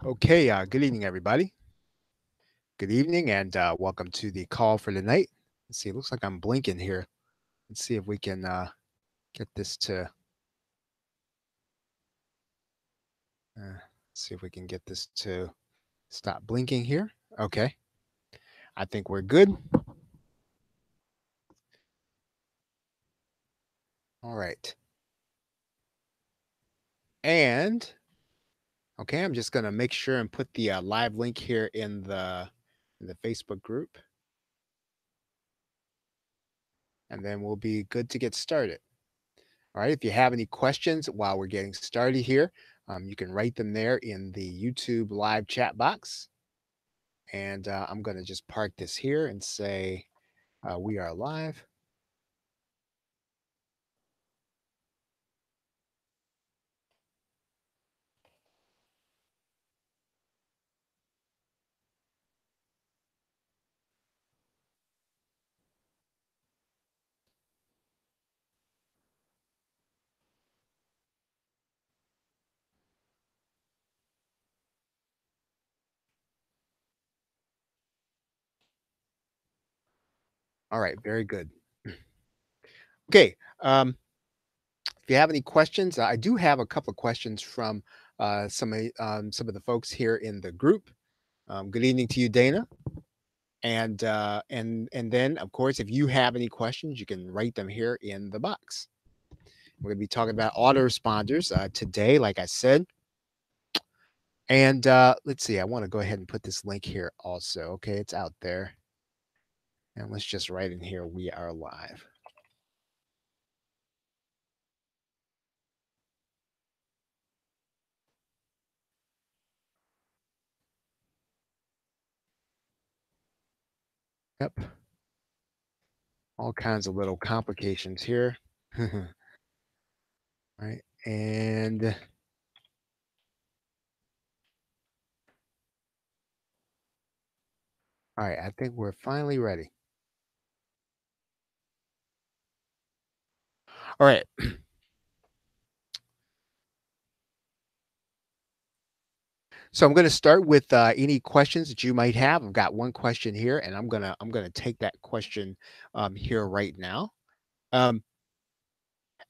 Okay, good evening, everybody. Good evening, and welcome to the call for the night. Let's see, it looks like I'm blinking here. Let's see if we can get this to. See if we can get this to stop blinking here. Okay, I think we're good. All right, and okay, I'm just gonna make sure and put the live link here in the Facebook group, and then we'll be good to get started. All right. If you have any questions while we're getting started here, you can write them there in the YouTube live chat box. And I'm going to just park this here and say we are live. All right. Very good. Okay. If you have any questions, I do have a couple of questions from some of the folks here in the group. Good evening to you, Dana. And then, of course, if you have any questions, you can write them here in the box. We're going to be talking about autoresponders today, like I said. And let's see, I want to go ahead and put this link here also. Okay, it's out there. And let's just write in here, we are live. Yep. All kinds of little complications here. Right. And all right, I think we're finally ready. All right. So I'm going to start with any questions that you might have. I've got one question here, and I'm gonna take that question here right now. Um,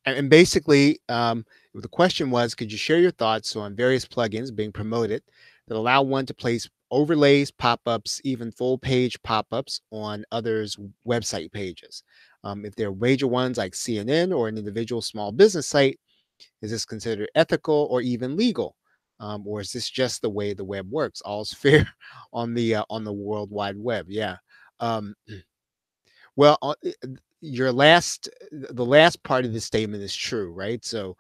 and basically, the question was, could you share your thoughts on various plugins being promoted that allow one to place overlays, pop-ups, even full-page pop-ups on others' website pages? If they're major ones like CNN or an individual small business site, is this considered ethical or even legal? Or is this just the way the web works? All's fair on the World Wide Web. Yeah. Um, well, the last part of the statement is true, right? So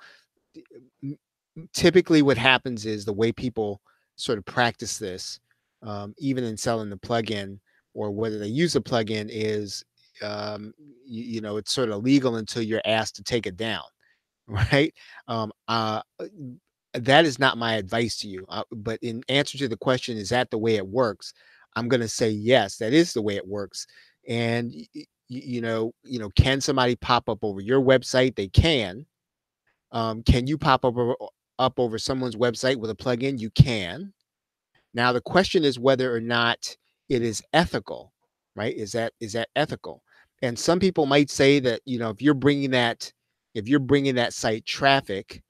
typically, what happens is the way people sort of practice this, even in selling the plugin or whether they use the plugin, is it's sort of legal until you're asked to take it down, right? Um, uh, that is not my advice to you. But in answer to the question, is that the way it works? I'm going to say yes, that is the way it works. And can somebody pop up over your website? They can. Can you up over someone's website with a plugin? You can. Now the question is whether or not it is ethical, right? Is that ethical? And some people might say that if you're bringing that site traffic,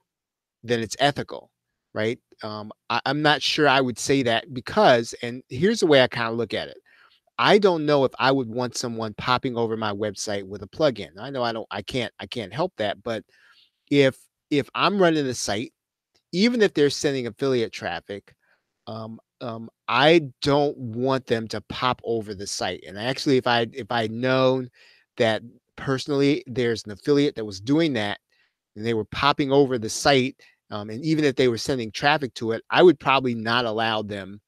then it's ethical, right? I'm not sure I would say that because, and here's the way I kind of look at it. I don't know if I would want someone popping over my website with a plugin. I know I can't help that, but if I'm running the site, even if they're sending affiliate traffic, I don't want them to pop over the site. And actually, if I'd known that personally, there's an affiliate that was doing that, and they were popping over the site, and even if they were sending traffic to it, I would probably not allow them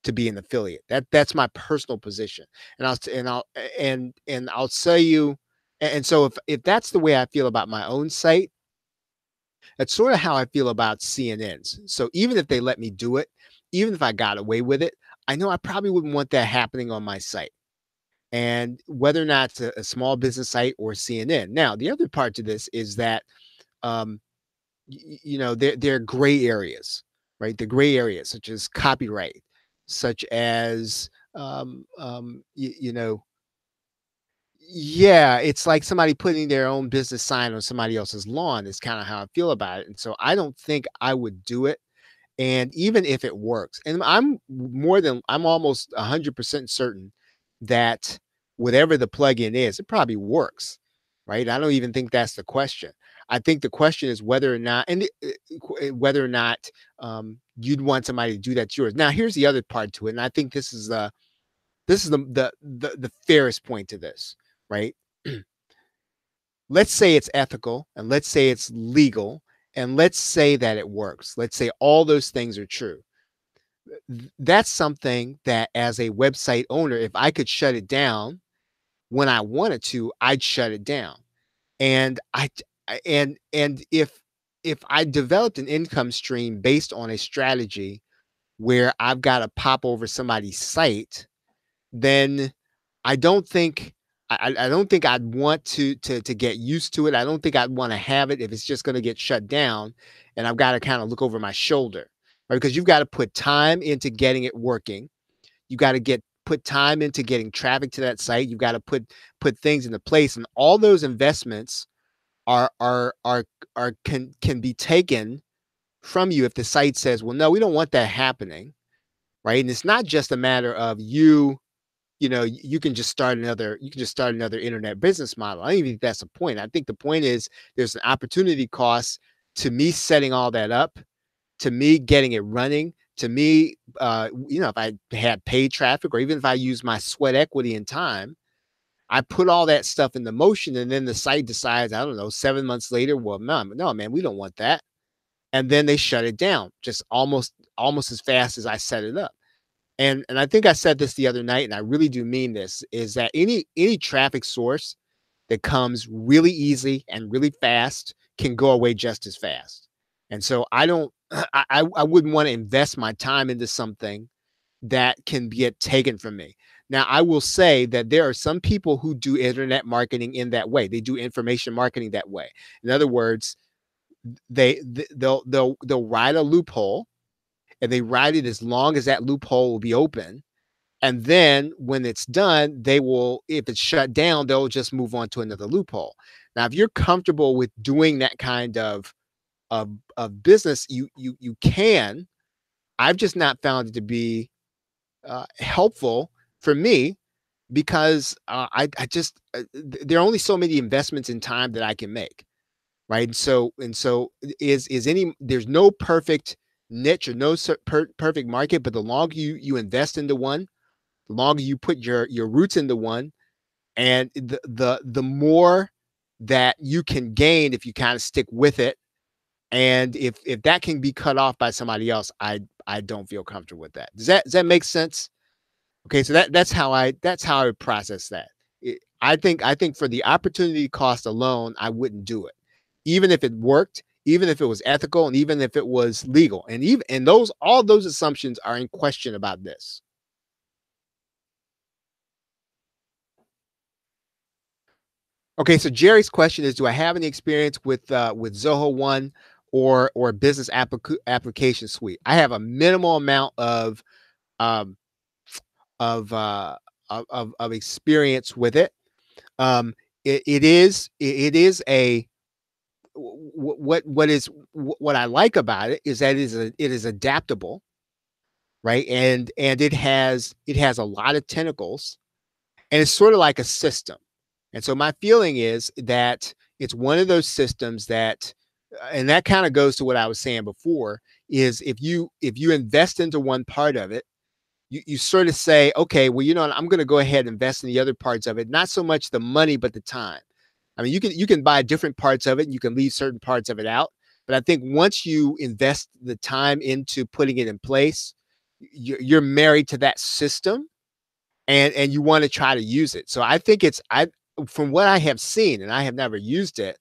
to be an affiliate. That's my personal position, and I'll tell you. And so if that's the way I feel about my own site, that's sort of how I feel about CNNs. So even if they let me do it, even if I got away with it, I know I probably wouldn't want that happening on my site. And whether or not it's a small business site or CNN. Now, the other part to this is that, there are gray areas. right? The gray areas, such as copyright, such as you know, yeah, it's like somebody putting their own business sign on somebody else's lawn is kind of how I feel about it. And so I don't think I would do it. And even if it works, and I'm almost 100% certain that whatever the plugin is, it probably works, right? I don't even think that's the question. I think the question is whether or not, whether or not you'd want somebody to do that to yours. Now, here's the other part to it, and I think this is the fairest point to this, right? Let's say it's ethical, and let's say it's legal, and let's say that it works. Let's say all those things are true. That's something that, as a website owner, if I could shut it down when I wanted to, I'd shut it down. And and if I developed an income stream based on a strategy where I've got to pop over somebody's site, then I don't think I don't think I'd want to get used to it. I don't think I'd want to have it if it's just going to get shut down, and I've got to kind of look over my shoulder, right? Because you've got to put time into getting it working. You got to get put time into getting traffic to that site. You've got to put things into place, and all those investments are can be taken from you if the site says, well, no, we don't want that happening, right? And it's not just a matter of you know, you can just start another internet business model. I don't even think that's the point. I think the point is there's an opportunity cost to me setting all that up, to me getting it running, to me, you know, if I had paid traffic or even if I use my sweat equity and time, I put all that stuff into motion, and then the site decides, I don't know, 7 months later, well, no, man, we don't want that. And then they shut it down just almost as fast as I set it up. And I think I said this the other night, and I really do mean this, is that any traffic source that comes really easy and really fast can go away just as fast. And so I don't I wouldn't want to invest my time into something that can get taken from me. Now, I will say that there are some people who do internet marketing in that way. They do information marketing that way. In other words, they'll ride a loophole, and they ride it as long as that loophole will be open. And then when it's done, they will, if it's shut down, they'll just move on to another loophole. Now, if you're comfortable with doing that kind of business, you can. I've just not found it to be helpful for me because I just there are only so many investments in time that I can make, right? And so is any there's no perfect niche or no perfect market, but the longer you invest into one, the longer you put your roots into one, and the more that you can gain if you kind of stick with it. And if that can be cut off by somebody else, I don't feel comfortable with that. Does that make sense? Okay, so that's how I would process that. I think for the opportunity cost alone, I wouldn't do it, even if it worked, even if it was ethical, and even if it was legal, and even and those all those assumptions are in question about this. Okay, so Jerry's question is, do I have any experience with Zoho One or Business Application Suite? I have a minimal amount um, of of experience with it. It is a what I like about it is that it is adaptable, right? And it has a lot of tentacles, and it's sort of like a system. And so my feeling is that it's one of those systems that, and that kind of goes to what I was saying before, is if you invest into one part of it, you sort of say, okay, well, you know what, I'm going to go ahead and invest in the other parts of it, not so much the money, but the time. I mean, you can buy different parts of it, and you can leave certain parts of it out. But I think once you invest the time into putting it in place, you're married to that system, and you want to try to use it. So I think I from what I have seen, and I have never used it,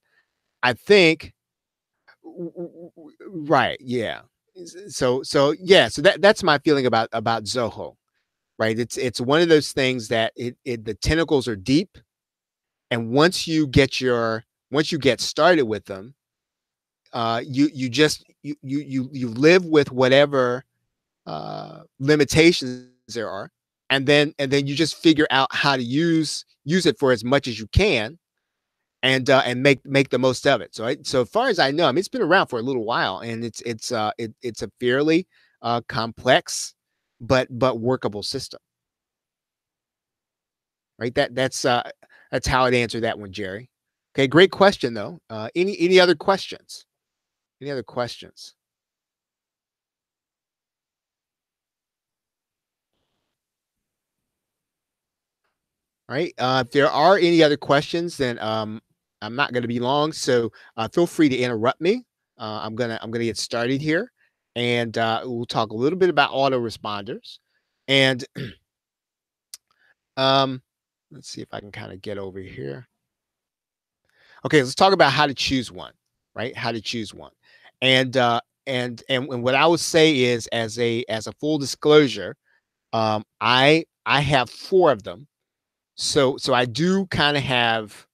I think right, yeah. So yeah, so that's my feeling about Zoho, right? It's one of those things that the tentacles are deep, and once you get started with them, you live with whatever limitations there are, and then you just figure out how to use it for as much as you can, and make the most of it. So far as I know, I mean, it's been around for a little while, and it's a fairly complex but workable system, right? That's how I'd answer that one, Jerry. Okay, great question though. Any other questions? Any other questions? All right. If there are any other questions, then I'm not going to be long. So feel free to interrupt me. I'm gonna get started here, and we'll talk a little bit about autoresponders. And um, let's see if I can kind of get over here. Okay, let's talk about how to choose one. Right, how to choose one, and and what I would say is, as a full disclosure, I have four of them. So I do kind of have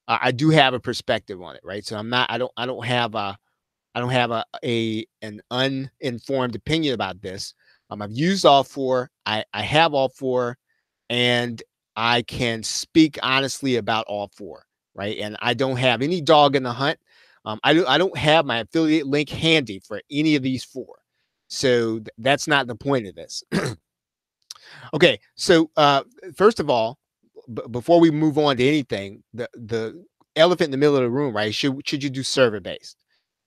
I do have a perspective on it, right? So I don't have a an uninformed opinion about this. I've used all four. I have all four, and I can speak honestly about all four, right? And I don't have any dog in the hunt. I don't have my affiliate link handy for any of these four, so that's not the point of this. Okay, so first of all, before we move on to anything, the elephant in the middle of the room, right? Should you do server based?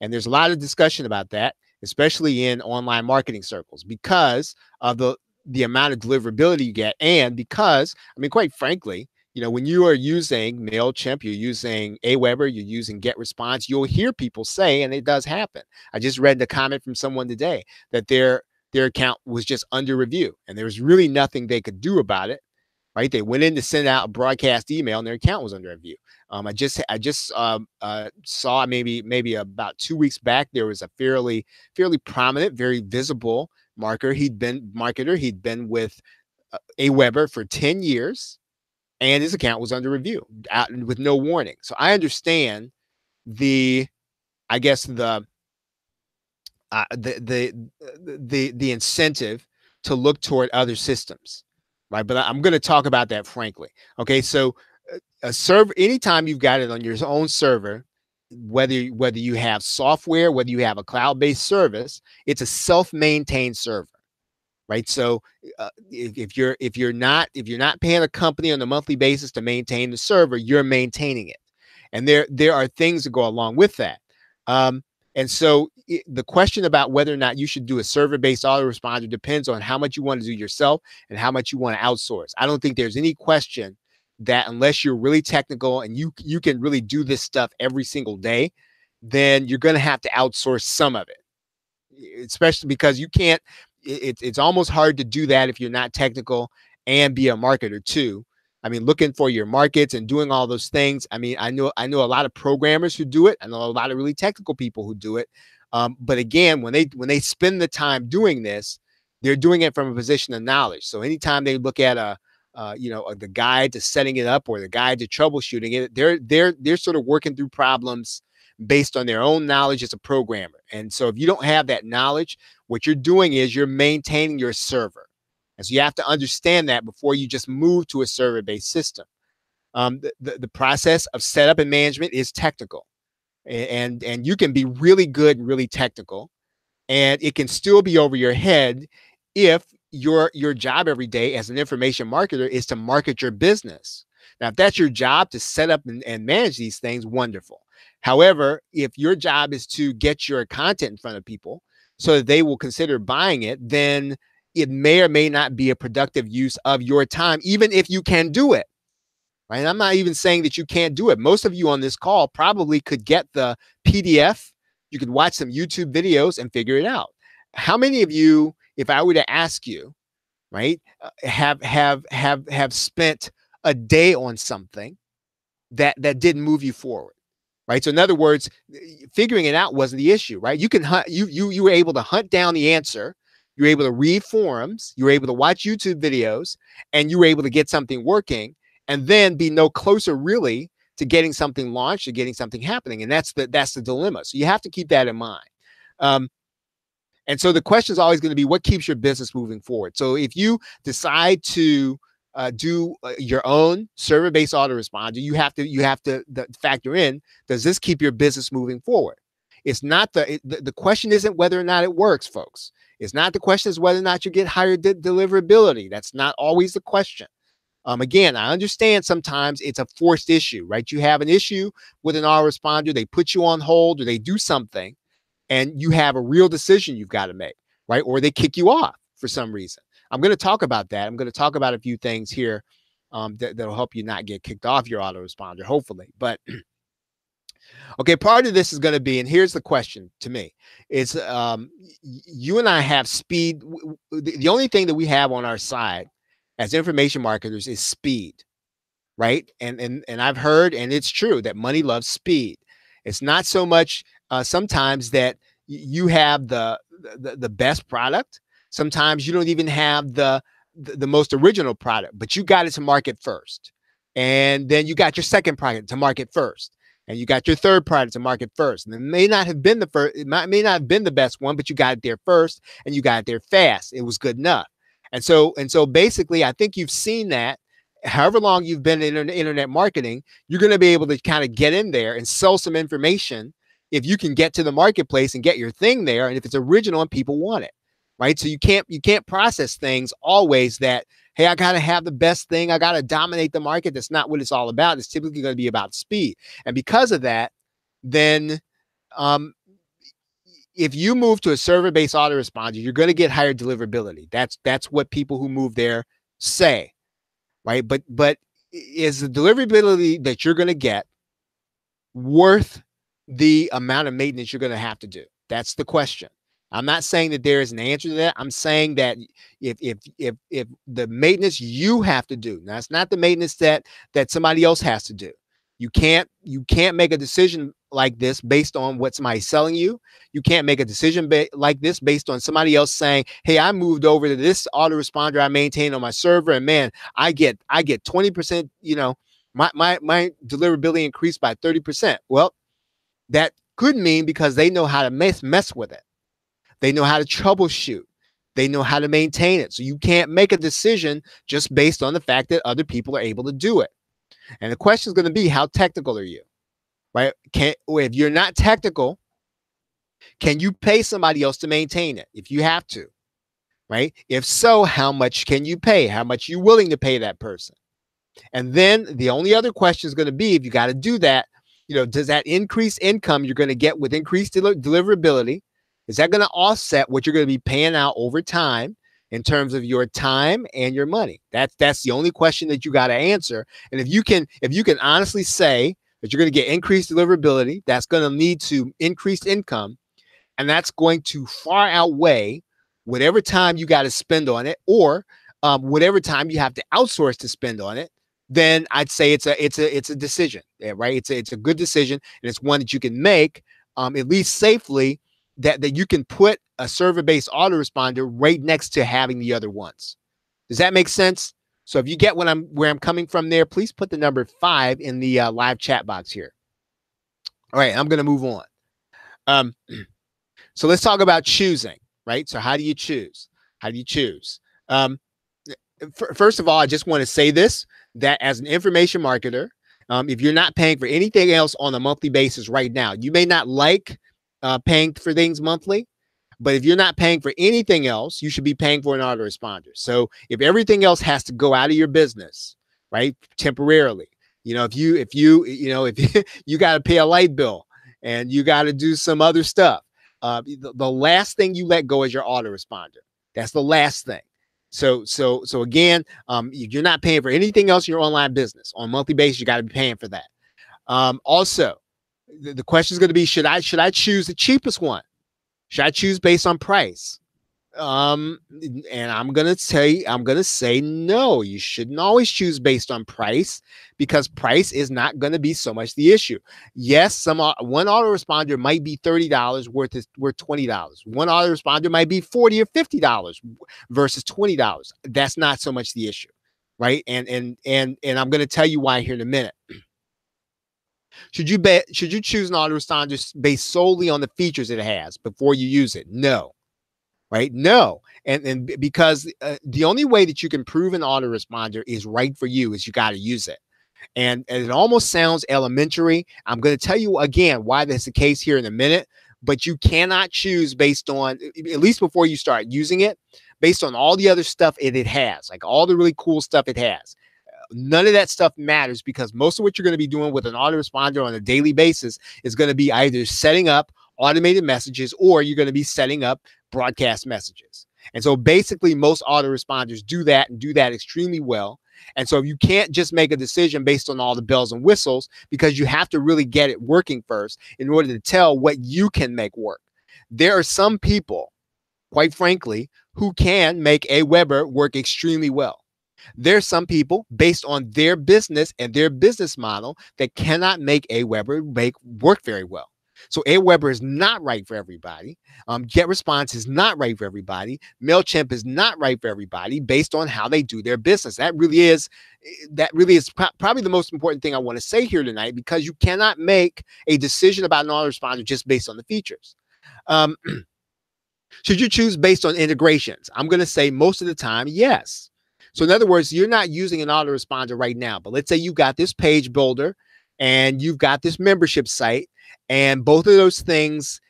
And there's a lot of discussion about that, especially in online marketing circles, because of the amount of deliverability you get, and because, I mean, quite frankly, when you are using Mailchimp, you're using Aweber, you're using Getresponse, you'll hear people say, and it does happen. I just read the comment from someone today that their account was just under review, and there was really nothing they could do about it. Right? They went in to send out a broadcast email, and their account was under review. I just saw maybe about 2 weeks back, there was a fairly prominent, very visible marketer. He'd been with Aweber for 10 years, and his account was under review with no warning. So I understand the I guess the incentive to look toward other systems, right? But I'm going to talk about that frankly. Okay, so a server, anytime you've got it on your own server, whether you have software, whether you have a cloud-based service, it's a self-maintained server, right? So if you're not paying a company on a monthly basis to maintain the server, you're maintaining it, and there are things that go along with that. And so the question about whether or not you should do a server-based autoresponder depends on how much you want to do yourself and how much you want to outsource. I don't think there's any question that unless you're really technical and you can really do this stuff every single day, then you're going to have to outsource some of it, especially because you can't. It's almost hard to do that if you're not technical and be a marketer too. I mean, looking for your markets and doing all those things. I mean, I know a lot of programmers who do it. I know a lot of really technical people who do it. But again, when they spend the time doing this, they're doing it from a position of knowledge. So anytime they look at the guide to setting it up or the guide to troubleshooting it, they're sort of working through problems based on their own knowledge as a programmer. And so if you don't have that knowledge, what you're doing is you're maintaining your server. And so you have to understand that before you just move to a server-based system. The process of setup and management is technical, and you can be really good and really technical, and it can still be over your head if your job every day as an information marketer is to market your business. Now, if that's your job to set up and manage these things, wonderful. However, if your job is to get your content in front of people so that they will consider buying it, then it may or may not be a productive use of your time, even if you can do it. Right? And I'm not even saying that you can't do it. Most of you on this call probably could get the PDF. You could watch some YouTube videos and figure it out. How many of you, if I were to ask you, right, have spent a day on something that didn't move you forward? Right. So in other words, figuring it out wasn't the issue, right? You can hunt, you were able to hunt down the answer. You were able to read forums. You were able to watch YouTube videos, and you were able to get something working, and then be no closer really to getting something launched or getting something happening. And that's the dilemma. So you have to keep that in mind. And so the question is always going to be, what keeps your business moving forward? So if you decide to do your own server-based autoresponder, you have to factor in, does this keep your business moving forward? It's not the question isn't whether or not it works, folks. It's not the question is whether or not you get higher deliverability. That's not always the question. Again, I understand sometimes it's a forced issue, right? You have an issue with an autoresponder, they put you on hold or they do something, and you have a real decision you've got to make, right? Or they kick you off for some reason. I'm going to talk about that. I'm going to talk about a few things here that'll help you not get kicked off your autoresponder, hopefully. But okay, part of this is going to be, and here's the question to me, is you and I have speed. The only thing that we have on our side as information marketers is speed, right? And I've heard, and it's true, that money loves speed. It's not so much sometimes that you have the best product. Sometimes you don't even have the most original product, but you got it to market first. And then you got your second product to market first. And you got your third product to market first. And it may not have been the first, it may not have been the best one, but you got it there first and you got it there fast. It was good enough. And so basically, I think you've seen that. However long you've been in internet marketing, you're going to be able to kind of get in there and sell some information if you can get to the marketplace and get your thing there, and if it's original and people want it, right? So you can't process things always that, hey, I got to have the best thing, I got to dominate the market. That's not what it's all about. It's typically going to be about speed. And because of that, then if you move to a server-based autoresponder, you're going to get higher deliverability. That's what people who move there say. Right. But is the deliverability that you're going to get worth the amount of maintenance you're going to have to do? That's the question. I'm not saying that there is an answer to that. I'm saying that if the maintenance you have to do, now it's not the maintenance that somebody else has to do. You can't make a decision like this based on what somebody's selling you. You can't make a decision like this based on somebody else saying, hey, I moved over to this autoresponder I maintain on my server, and man, I get 20%, my deliverability increased by 30%. Well, that could mean because they know how to mess with it. They know how to troubleshoot. They know how to maintain it. So you can't make a decision just based on the fact that other people are able to do it. And the question is going to be, how technical are you? Right? If you're not technical, can you pay somebody else to maintain it if you have to? Right? If so, how much can you pay? How much are you willing to pay that person? And then the only other question is going to be, if you got to do that, does that increased income you're going to get with increased deliverability, is that going to offset what you're going to be paying out over time in terms of your time and your money? That's the only question that you got to answer. And if you can honestly say that you're going to get increased deliverability, that's going to lead to increased income, and that's going to far outweigh whatever time you got to spend on it, or whatever time you have to outsource to spend on it, then I'd say it's a decision, right? It's a good decision, and it's one that you can make at least safely, that you can put a server-based autoresponder right next to having the other ones. Does that make sense? So if you get where I'm coming from there, please put the number 5 in the live chat box here. All right, I'm going to move on. So let's talk about choosing, right? So how do you choose? How do you choose? First of all, I just want to say this, that as an information marketer, if you're not paying for anything else on a monthly basis right now, you may not like paying for things monthly, but if you're not paying for anything else, you should be paying for an autoresponder. So if everything else has to go out of your business, right, temporarily, if you got to pay a light bill and you got to do some other stuff, the last thing you let go is your autoresponder. That's the last thing. So again, if you're not paying for anything else in your online business on a monthly basis, you got to be paying for that. Also, the question is going to be, should I choose the cheapest one? Should I choose based on price? And I'm going to say no, you shouldn't always choose based on price, because price is not going to be so much the issue. Yes, one autoresponder might be $30 worth $20. One autoresponder might be $40 or $50 versus $20. That's not so much the issue, right? And I'm going to tell you why here in a minute. Should you choose an autoresponder based solely on the features it has before you use it? No. Right? No. And because the only way that you can prove an autoresponder is right for you is you got to use it. And it almost sounds elementary. I'm going to tell you again why that's the case here in a minute, but you cannot choose based on, at least before you start using it, based on all the other stuff it has, like all the really cool stuff it has. None of that stuff matters, because most of what you're going to be doing with an autoresponder on a daily basis is going to be either setting up automated messages, or you're going to be setting up broadcast messages. And so basically most autoresponders do that, and do that extremely well. And so you can't just make a decision based on all the bells and whistles, because you have to really get it working first in order to tell what you can make work. There are some people, quite frankly, who can make Aweber work extremely well. There's some people, based on their business and their business model, that cannot make Aweber work very well. So Aweber is not right for everybody. GetResponse is not right for everybody. Mailchimp is not right for everybody based on how they do their business. That really is probably the most important thing I want to say here tonight, because you cannot make a decision about an autoresponder just based on the features. Should you choose based on integrations? I'm going to say most of the time, yes. So in other words, you're not using an autoresponder right now, but let's say you've got this page builder and you've got this membership site, and both of those things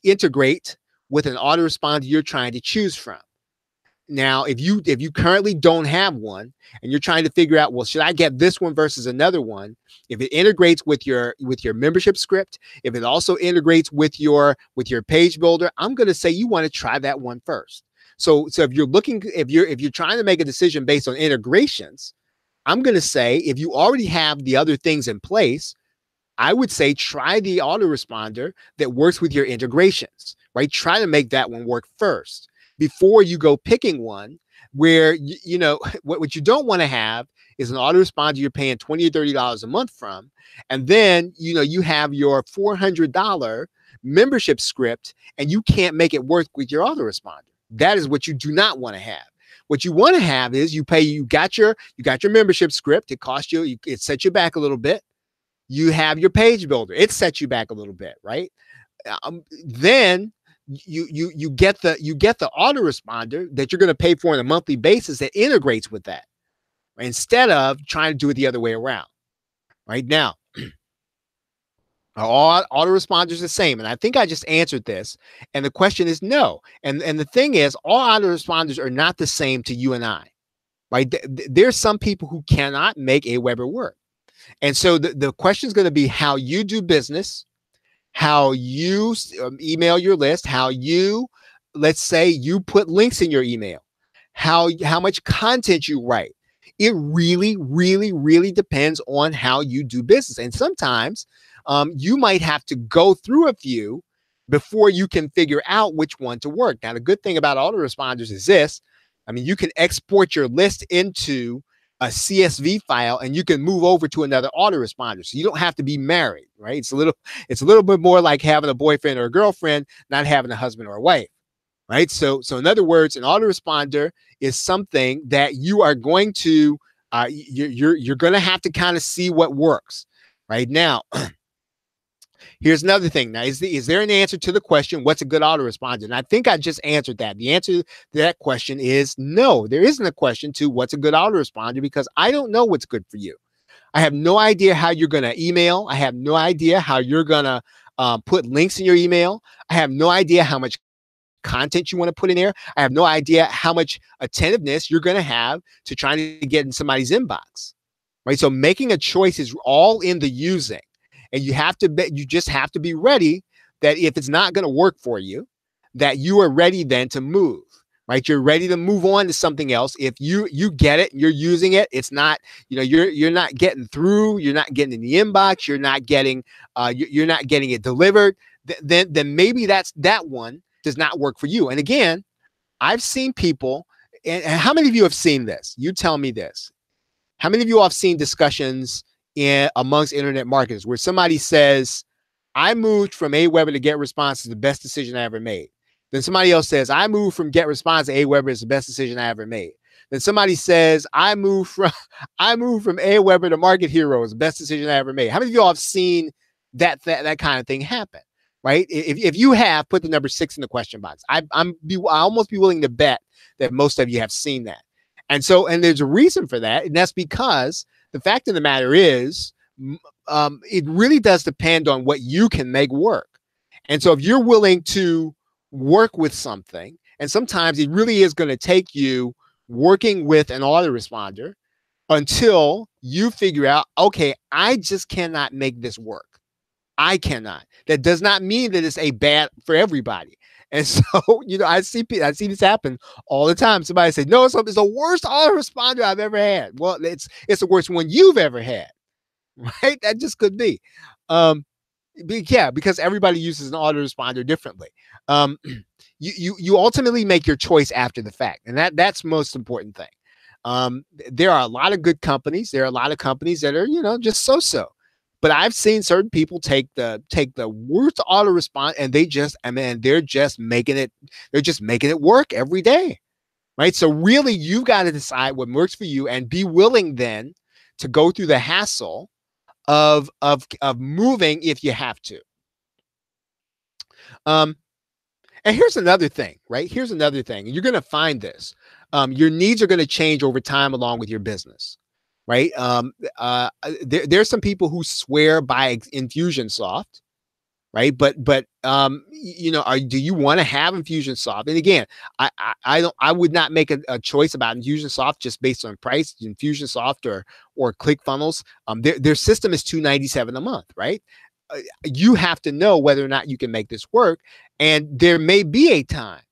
integrate with an autoresponder you're trying to choose from. Now, if you currently don't have one and you're trying to figure out, well, should I get this one versus another one? If it integrates with your membership script, if it also integrates with your page builder, I'm going to say you want to try that one first. So if you're trying to make a decision based on integrations, I'm going to say if you already have the other things in place, I would say try the autoresponder that works with your integrations, right? Try to make that one work first before you go picking one where, you know, what you don't want to have is an autoresponder you're paying $20 or $30 a month from. And then, you know, you have your $400 membership script and you can't make it work with your autoresponder. That is what you do not want to have. What you want to have is you got your membership script. It costs you, it sets you back a little bit. You have your page builder. It sets you back a little bit, right? Then you get the autoresponder that you're going to pay for on a monthly basis that integrates with that, right? Instead of trying to do it the other way around. Right now, all autoresponders the same? And I think I just answered this. And the question is no. And the thing is, all autoresponders are not the same to you and I, right? There's some people who cannot make Aweber work. And so the question is going to be how you do business, how you email your list, how you, let's say you put links in your email, how much content you write. It really, really, really depends on how you do business. And sometimes you might have to go through a few before you can figure out which one to work. Now, the good thing about autoresponders is this. I mean, you can export your list into a CSV file and you can move over to another autoresponder. So you don't have to be married, right? It's a little bit more like having a boyfriend or a girlfriend, not having a husband or a wife, right? So in other words, an autoresponder is something that you are going to, you're going to have to kind of see what works right now. Here's another thing. Now, is there an answer to the question, what's a good autoresponder? And I think I just answered that. The answer to that question is no, there isn't a question to what's a good autoresponder, because I don't know what's good for you. I have no idea how you're going to email. I have no idea how you're going to put links in your email. I have no idea how much content you want to put in there. I have no idea how much attentiveness you're going to have to trying to get in somebody's inbox, right? So making a choice is all in the using. And you just have to be ready that if it's not going to work for you, that you are ready then to move, right? You're ready to move on to something else. If you get it, you're using it. It's not, you know, you're not getting through. You're not getting in the inbox. You're not getting it delivered. Then maybe that one does not work for you. And again, I've seen people, and how many of you have seen this? You tell me this. How many of you have seen discussions amongst internet marketers where somebody says, I moved from Aweber to GetResponse is the best decision I ever made. Then somebody else says, I moved from GetResponse to Aweber is the best decision I ever made. Then somebody says, I moved from Aweber to Market Hero. It's the best decision I ever made. How many of y'all have seen that kind of thing happen? Right? If you have, put the number 6 in the question box. I almost be willing to bet that most of you have seen that. And there's a reason for that. And that's because the fact of the matter is, it really does depend on what you can make work. And so if you're willing to work with something, and sometimes it really is going to take you working with an autoresponder until you figure out, okay, I just cannot make this work. I cannot. That does not mean that it's a bad for everybody. And so, I see this happen all the time. Somebody says, no, it's the worst autoresponder I've ever had. Well, it's the worst one you've ever had, right? That just could be. Yeah, because everybody uses an autoresponder differently. You ultimately make your choice after the fact, and that's the most important thing. There are a lot of good companies. There are a lot of companies that are, just so. But I've seen certain people take the worst autoresponder, and they're just making it work every day, right? So really, you've got to decide what works for you, and be willing then to go through the hassle of moving if you have to. And here's another thing, right? Here's another thing. You're going to find this. Your needs are going to change over time along with your business, right? There's some people who swear by Infusionsoft, right? But do you want to have Infusionsoft? And again, I would not make a choice about Infusionsoft just based on price. Infusionsoft or ClickFunnels, their system is $297 a month, right? You have to know whether or not you can make this work, and there may be a time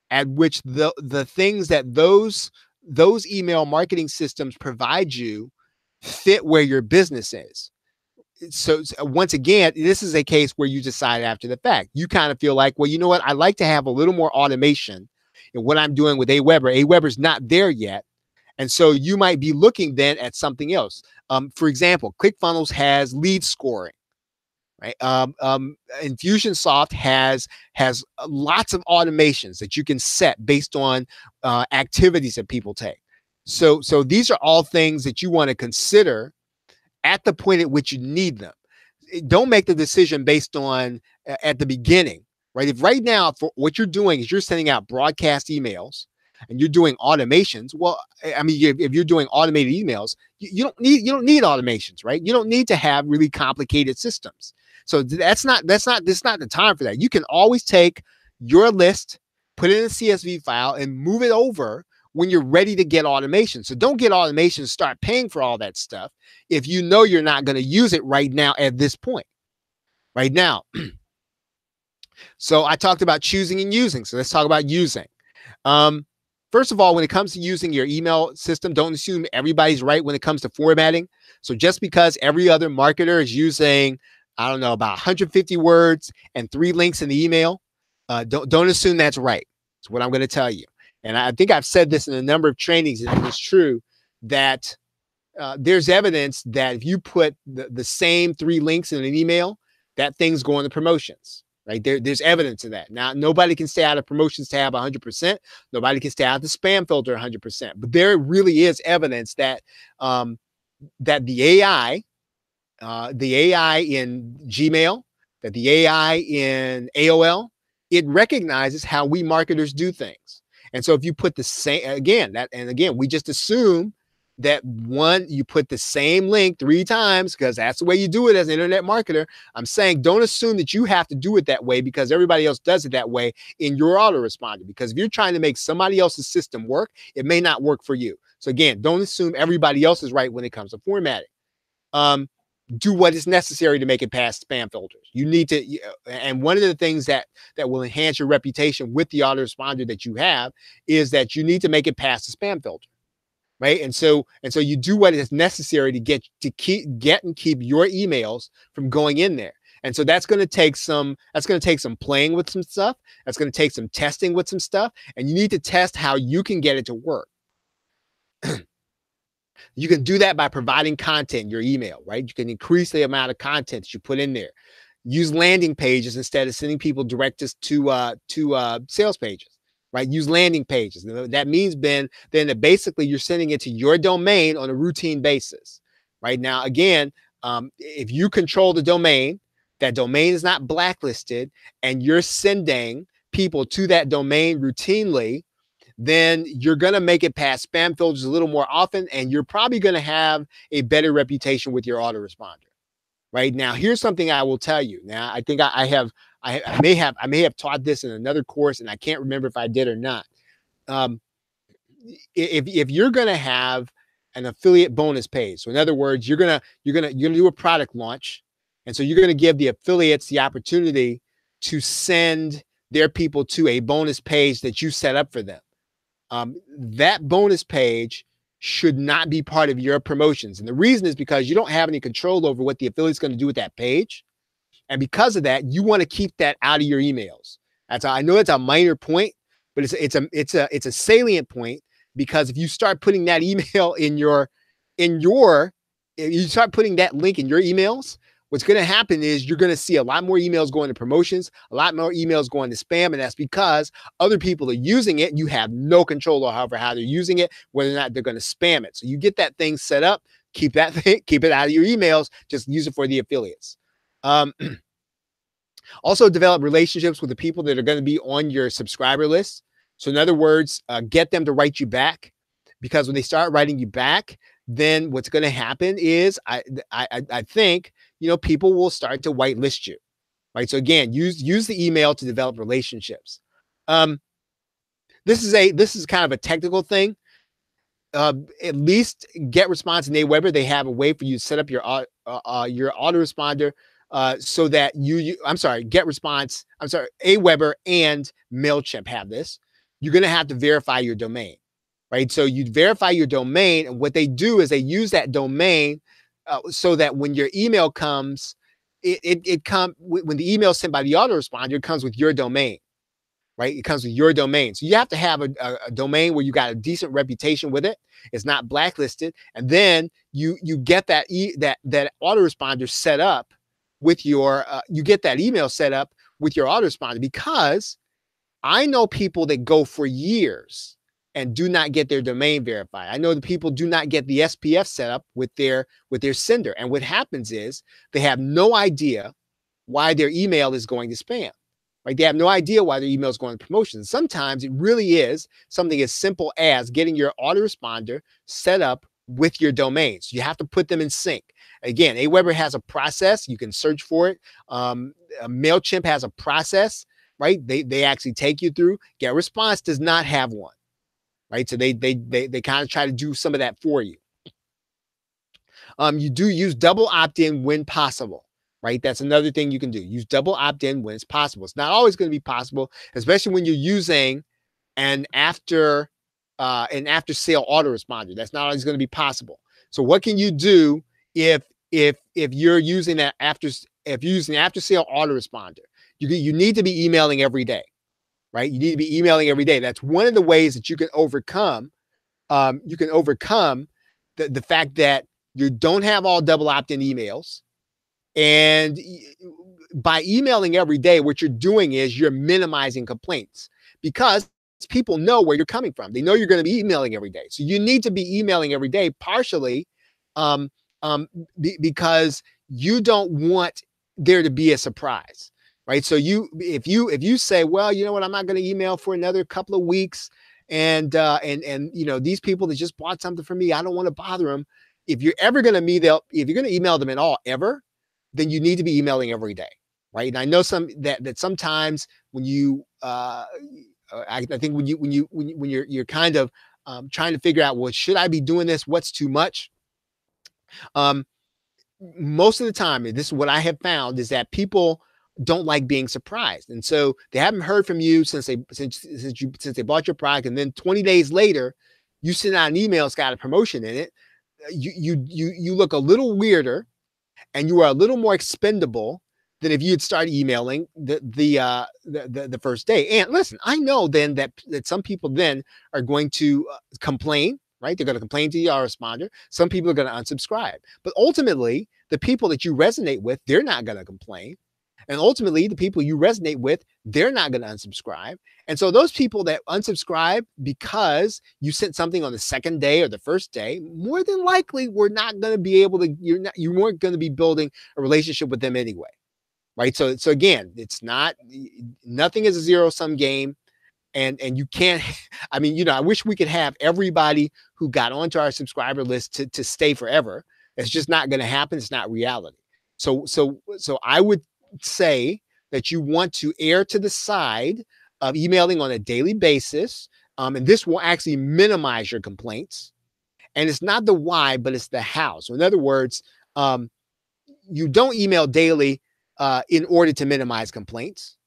at which the things that those email marketing systems provide you fit where your business is. So once again, this is a case where you decide after the fact. You kind of feel like, well, you know what? I'd like to have a little more automation in what I'm doing with Aweber. Aweber's not there yet. And so you might be looking then at something else. For example, ClickFunnels has lead scoring, right? Infusionsoft has lots of automations that you can set based on activities that people take. So these are all things that you want to consider at the point at which you need them. Don't make the decision based on at the beginning, right? If right now for what you're doing is you're sending out broadcast emails and you're doing automations, well, I mean, if you're doing automated emails, you don't need automations, right? You don't need to have really complicated systems. So that's not the time for that. You can always take your list, put it in a CSV file, and move it over when you're ready to get automation. So don't get automation and start paying for all that stuff if you know you're not going to use it right now at this point. Right now. So I talked about choosing and using. So let's talk about using. First of all, when it comes to using your email system, don't assume everybody's right when it comes to formatting. So just because every other marketer is using, I don't know, about 150 words and 3 links in the email, don't assume that's right. That's what I'm going to tell you. And I think I've said this in a number of trainings, and it's true that there's evidence that if you put the same 3 links in an email, that thing's going to promotions, right? There's evidence of that. Now, nobody can stay out of promotions tab 100%. Nobody can stay out of the spam filter 100%. But there really is evidence that that the AI in Gmail, that the AI in AOL, it recognizes how we marketers do things. And so if you put the same, again, we just assume that you put the same link 3 times because that's the way you do it as an internet marketer. I'm saying don't assume that you have to do it that way because everybody else does it that way in your autoresponder. Because if you're trying to make somebody else's system work, it may not work for you. So again, don't assume everybody else is right when it comes to formatting. Do what is necessary to make it past spam filters. You need to, and one of the things that will enhance your reputation with the autoresponder that you have is that you need to make it past the spam filter, right? And so you do what is necessary to get and keep your emails from going in there. And so that's going to take some playing with some stuff. That's going to take some testing with some stuff, and you need to test how you can get it to work. You can do that by providing content in your email, right? You can increase the amount of content that you put in there. Use landing pages instead of sending people direct to sales pages. right? Use landing pages. That means then that basically you're sending it to your domain on a routine basis, right? Now, again, if you control the domain, that domain is not blacklisted, and you're sending people to that domain routinely, then you're going to make it past spam filters a little more often, and you're probably going to have a better reputation with your autoresponder. Right now, here's something I will tell you. Now, I think I may have taught this in another course, and I can't remember if I did or not. Um, if you're going to have an affiliate bonus page, so in other words, you're gonna do a product launch, and so you're going to give the affiliates the opportunity to send their people to a bonus page that you set up for them. That bonus page should not be part of your promotions. And the reason is because you don't have any control over what the affiliate's going to do with that page. And because of that, you want to keep that out of your emails. I know it's a minor point, but it's a salient point, because if you start putting that email if you start putting that link in your emails, what's going to happen is you're going to see a lot more emails going to promotions, a lot more emails going to spam, and that's because other people are using it. You have no control over how they're using it, whether or not they're going to spam it. So you get that thing set up, keep it out of your emails, just use it for the affiliates. Also, develop relationships with the people that are going to be on your subscriber list. So in other words, get them to write you back, because when they start writing you back, then what's going to happen is I think, people will start to whitelist you, right? So again, use the email to develop relationships. This is kind of a technical thing. At least Getresponse and Aweber, they have a way for you to set up your autoresponder so that Getresponse, Aweber and Mailchimp have this. You're going to have to verify your domain, right? So you verify your domain, and what they do is they use that domain so that when your email comes, when the email is sent by the autoresponder, it comes with your domain, right? It comes with your domain. So you have to have a domain where you got a decent reputation with it. It's not blacklisted, and then you get that autoresponder set up with your you get that email set up with your autoresponder, because I know people that go for years and do not get their domain verified. I know the people do not get the SPF set up with their sender. And what happens is they have no idea why their email is going to spam. Right? They have no idea why their email is going to promotions. Sometimes it really is something as simple as getting your autoresponder set up with your domains. You have to put them in sync. Again, Aweber has a process. You can search for it. Mailchimp has a process, right? They actually take you through. Getresponse does not have one, right? So they kind of try to do some of that for you. You do use double opt-in when possible, right? That's another thing you can do. Use double opt-in when it's possible. It's not always going to be possible, especially when you're using an after sale autoresponder. That's not always going to be possible. So what can you do if you're using that after sale autoresponder? You need to be emailing every day, right? You need to be emailing every day. That's one of the ways that you can overcome. The fact that you don't have all double opt-in emails, and by emailing every day, what you're doing is you're minimizing complaints, because people know where you're coming from. They know you're going to be emailing every day. So you need to be emailing every day, partially because you don't want there to be a surprise, right? So if you say, well, you know what, I'm not going to email for another couple of weeks, and these people that just bought something from me, I don't want to bother them. If you're going to email them at all ever, then you need to be emailing every day, right? And I know that sometimes when you I think when you're kind of trying to figure out, well, should I be doing this? What's too much? Most of the time, and this is what I have found, is that people don't like being surprised, and so they haven't heard from you since they bought your product, and then 20 days later, you send out an email. It's got a promotion in it. You look a little weirder, and you are a little more expendable than if you had started emailing the first day. And listen, I know then that some people then are going to complain, right? They're going to complain to the autoresponder. Some people are going to unsubscribe. But ultimately, the people that you resonate with, they're not going to complain. And ultimately, the people you resonate with, they're not going to unsubscribe. And so those people that unsubscribe because you sent something on the second day or the first day, more than likely, we're not going to be able to, you weren't going to be building a relationship with them anyway. Right. So again, it's not, nothing is a zero sum game. And you can't, I mean, I wish we could have everybody who got onto our subscriber list to stay forever. It's just not going to happen. It's not reality. So I would say that you want to err to the side of emailing on a daily basis. And this will actually minimize your complaints. And it's not the why, but it's the how. So in other words, you don't email daily in order to minimize complaints,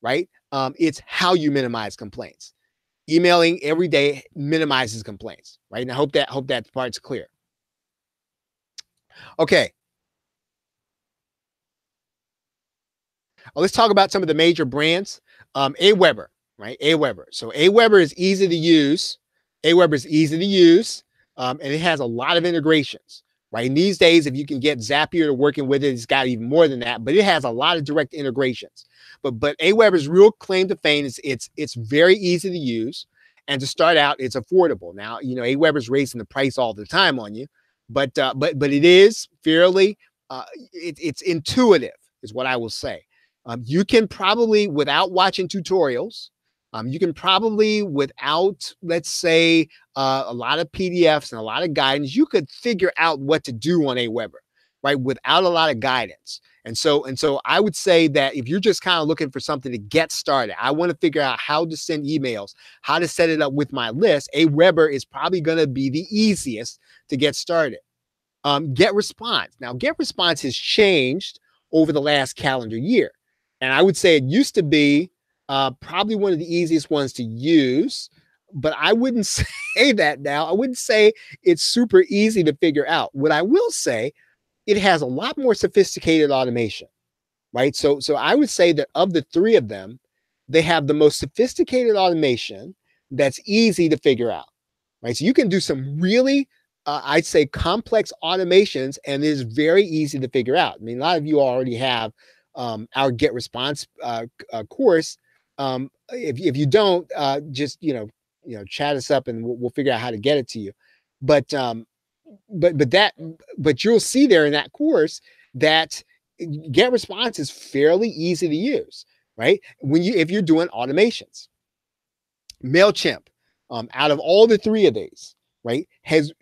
right? It's how you minimize complaints. Emailing every day minimizes complaints, right? And I hope that part's clear. Okay. Well, let's talk about some of the major brands. Aweber, right? Aweber. So Aweber is easy to use. Aweber is easy to use, and it has a lot of integrations, right? And these days, if you can get Zapier to working with it, it's got even more than that, but it has a lot of direct integrations. But Aweber's real claim to fame is it's very easy to use, and to start out, it's affordable. Now, Aweber's raising the price all the time on you, but it is fairly it's intuitive, is what I will say. You can probably, without watching tutorials, you can probably, without, let's say, a lot of PDFs and a lot of guidance, you could figure out what to do on Aweber, right? Without a lot of guidance. And so I would say that if you're just kind of looking for something to get started, I want to figure out how to send emails, how to set it up with my list, Aweber is probably going to be the easiest to get started. Getresponse. Now, Getresponse has changed over the last calendar year. And I would say it used to be probably one of the easiest ones to use, but I wouldn't say that now. I wouldn't say it's super easy to figure out. What I will say, it has a lot more sophisticated automation, right? So I would say that of the three of them, they have the most sophisticated automation that's easy to figure out, right? So you can do some really, I'd say, complex automations, and it is very easy to figure out. I mean, a lot of you already have our Getresponse course. If you don't, just chat us up, and we'll figure out how to get it to you. But you'll see there in that course that Getresponse is fairly easy to use, right? If you're doing automations. Mailchimp, out of all the three of these, right, has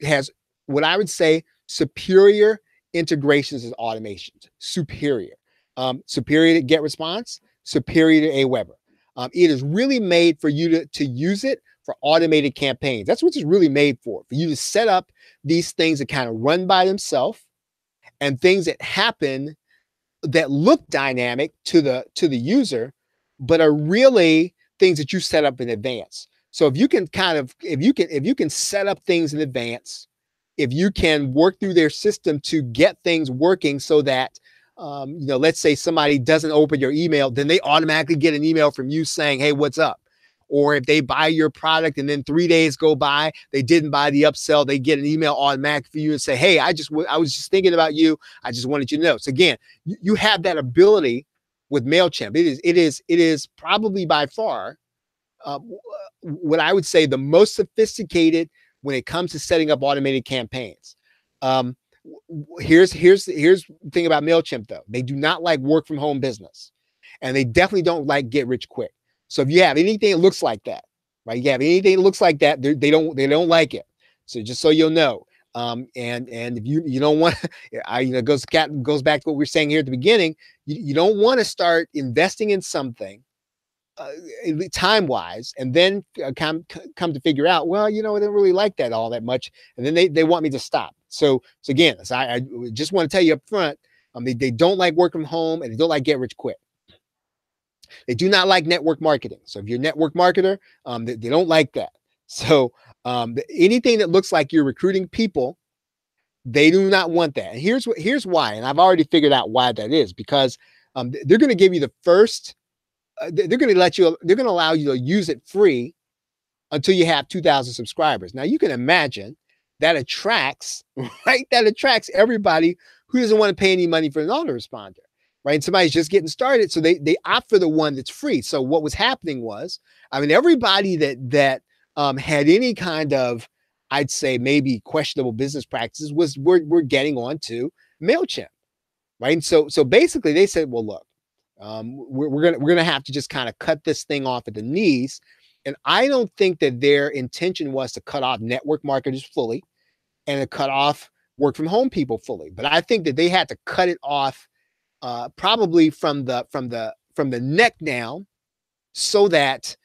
what I would say superior integrations as automations. Superior to Getresponse, superior to Aweber. It is really made for you to use it for automated campaigns. That's what it's really made for you to set up these things that kind of run by themselves, and things that happen that look dynamic to the user, but are really things that you set up in advance. So if you can set up things in advance, if you can work through their system to get things working so that let's say somebody doesn't open your email, then they automatically get an email from you saying, hey, what's up? Or if they buy your product and then 3 days go by, they didn't buy the upsell, they get an email automatic for you and say, hey, I was just thinking about you. I just wanted you to know. So again, you have that ability with Mailchimp. It is probably by far what I would say the most sophisticated when it comes to setting up automated campaigns. Here's the thing about Mailchimp, though. They do not like work from home business, and they definitely don't like get rich quick. So if you have anything that looks like that, right? You have anything that looks like that, they don't like it. So just so you'll know. And if you don't want, goes back to what we were saying here at the beginning. You don't want to start investing in something time wise, and then come to figure out, well, I don't really like that all that much, and then they want me to stop. So again, I just want to tell you up front, they don't like work from home, and they don't like get rich quick. They do not like network marketing. So if you're a network marketer, they don't like that. So anything that looks like you're recruiting people, they do not want that. And here's why, and I've already figured out why that is, because they're going to give you the first. They're going to allow you to use it free until you have 2,000 subscribers. Now you can imagine that attracts, right? That attracts everybody who doesn't want to pay any money for an autoresponder. right? And somebody's just getting started, so they opt for the one that's free. So what was happening was, I mean, everybody that had any kind of, I'd say maybe questionable business practices was we're getting on to Mailchimp, right? And so basically they said, well, look, we're gonna have to just kind of cut this thing off at the knees. And I don't think that their intention was to cut off network marketers fully and to cut off work from home people fully, but I think that they had to cut it off probably from the neck down, so that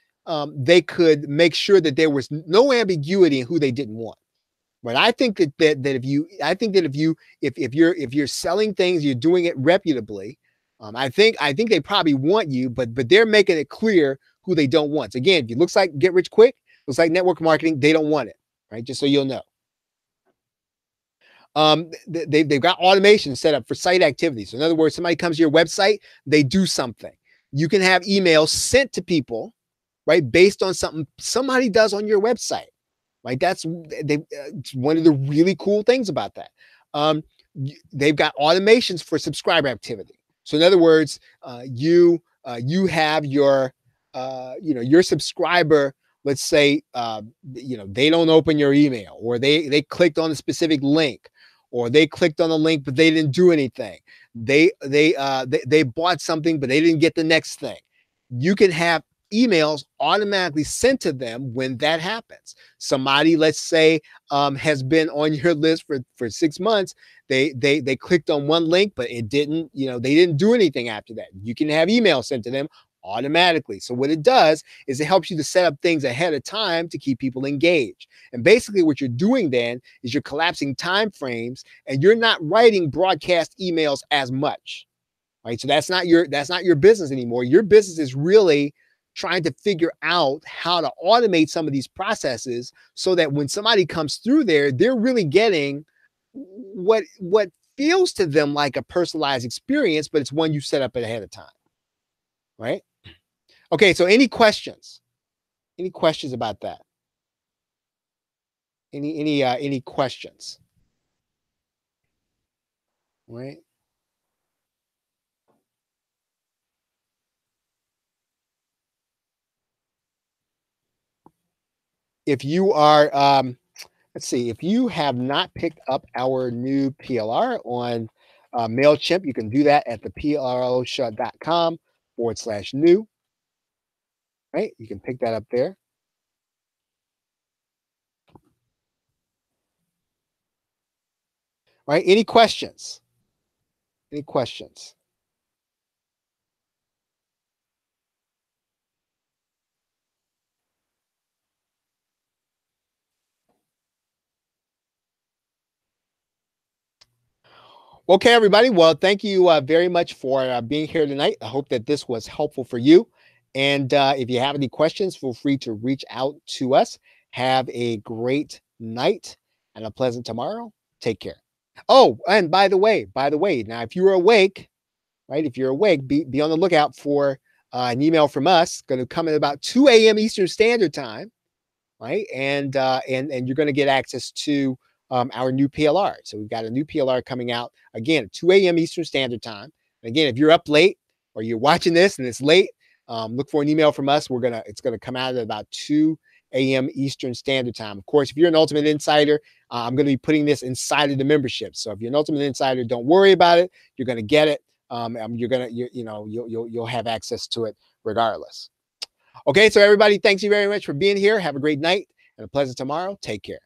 they could make sure that there was no ambiguity in who they didn't want. But I think that if you, I think that if you're selling things, you're doing it reputably. I think they probably want you, but they're making it clear who they don't want. So again, if it looks like get rich quick, looks like network marketing, they don't want it, right? Just so you'll know. They've got automation set up for site activities. So in other words, somebody comes to your website, they do something. You can have emails sent to people, right, based on something somebody does on your website. Right, that's it's one of the really cool things about that. They've got automations for subscriber activity. So in other words, you have your your subscriber. Let's say they don't open your email, or they clicked on a specific link, or they clicked on the link but they didn't do anything. They bought something but they didn't get the next thing. You can have emails automatically sent to them when that happens. Somebody, let's say, has been on your list for 6 months. They clicked on one link, but it didn't, they didn't do anything after that. You can have emails sent to them automatically. So what it does is it helps you to set up things ahead of time to keep people engaged. And basically what you're doing then is you're collapsing time frames, and you're not writing broadcast emails as much. Right? So that's not your business anymore. Your business is really trying to figure out how to automate some of these processes, so that when somebody comes through there, they're really getting what feels to them like a personalized experience, but it's one you set up ahead of time. Right? Okay, so any questions? Any questions about that? Any questions? Right? If you are let's see, if you have not picked up our new PLR on Mailchimp, you can do that at the plroshow.com/new. Right? You can pick that up there. Right? Any questions? Any questions? Okay, everybody. Well, thank you very much for being here tonight. I hope that this was helpful for you. And if you have any questions, feel free to reach out to us. Have a great night and a pleasant tomorrow. Take care. Oh, and by the way, now if you're awake, right? If you're awake, be on the lookout for an email from us. Going to come at about 2 a.m. Eastern Standard Time, right? And you're going to get access to our new PLR. So we've got a new PLR coming out again at 2 a.m. Eastern Standard Time. And again, if you're up late or you're watching this and it's late, look for an email from us. It's gonna come out at about 2 a.m. Eastern Standard Time. Of course, if you're an Ultimate Insider, I'm going to be putting this inside of the membership. So if you're an Ultimate Insider, don't worry about it. You're going to get it. You'll have access to it regardless. Okay, so everybody, thanks you very much for being here. Have a great night and a pleasant tomorrow. Take care.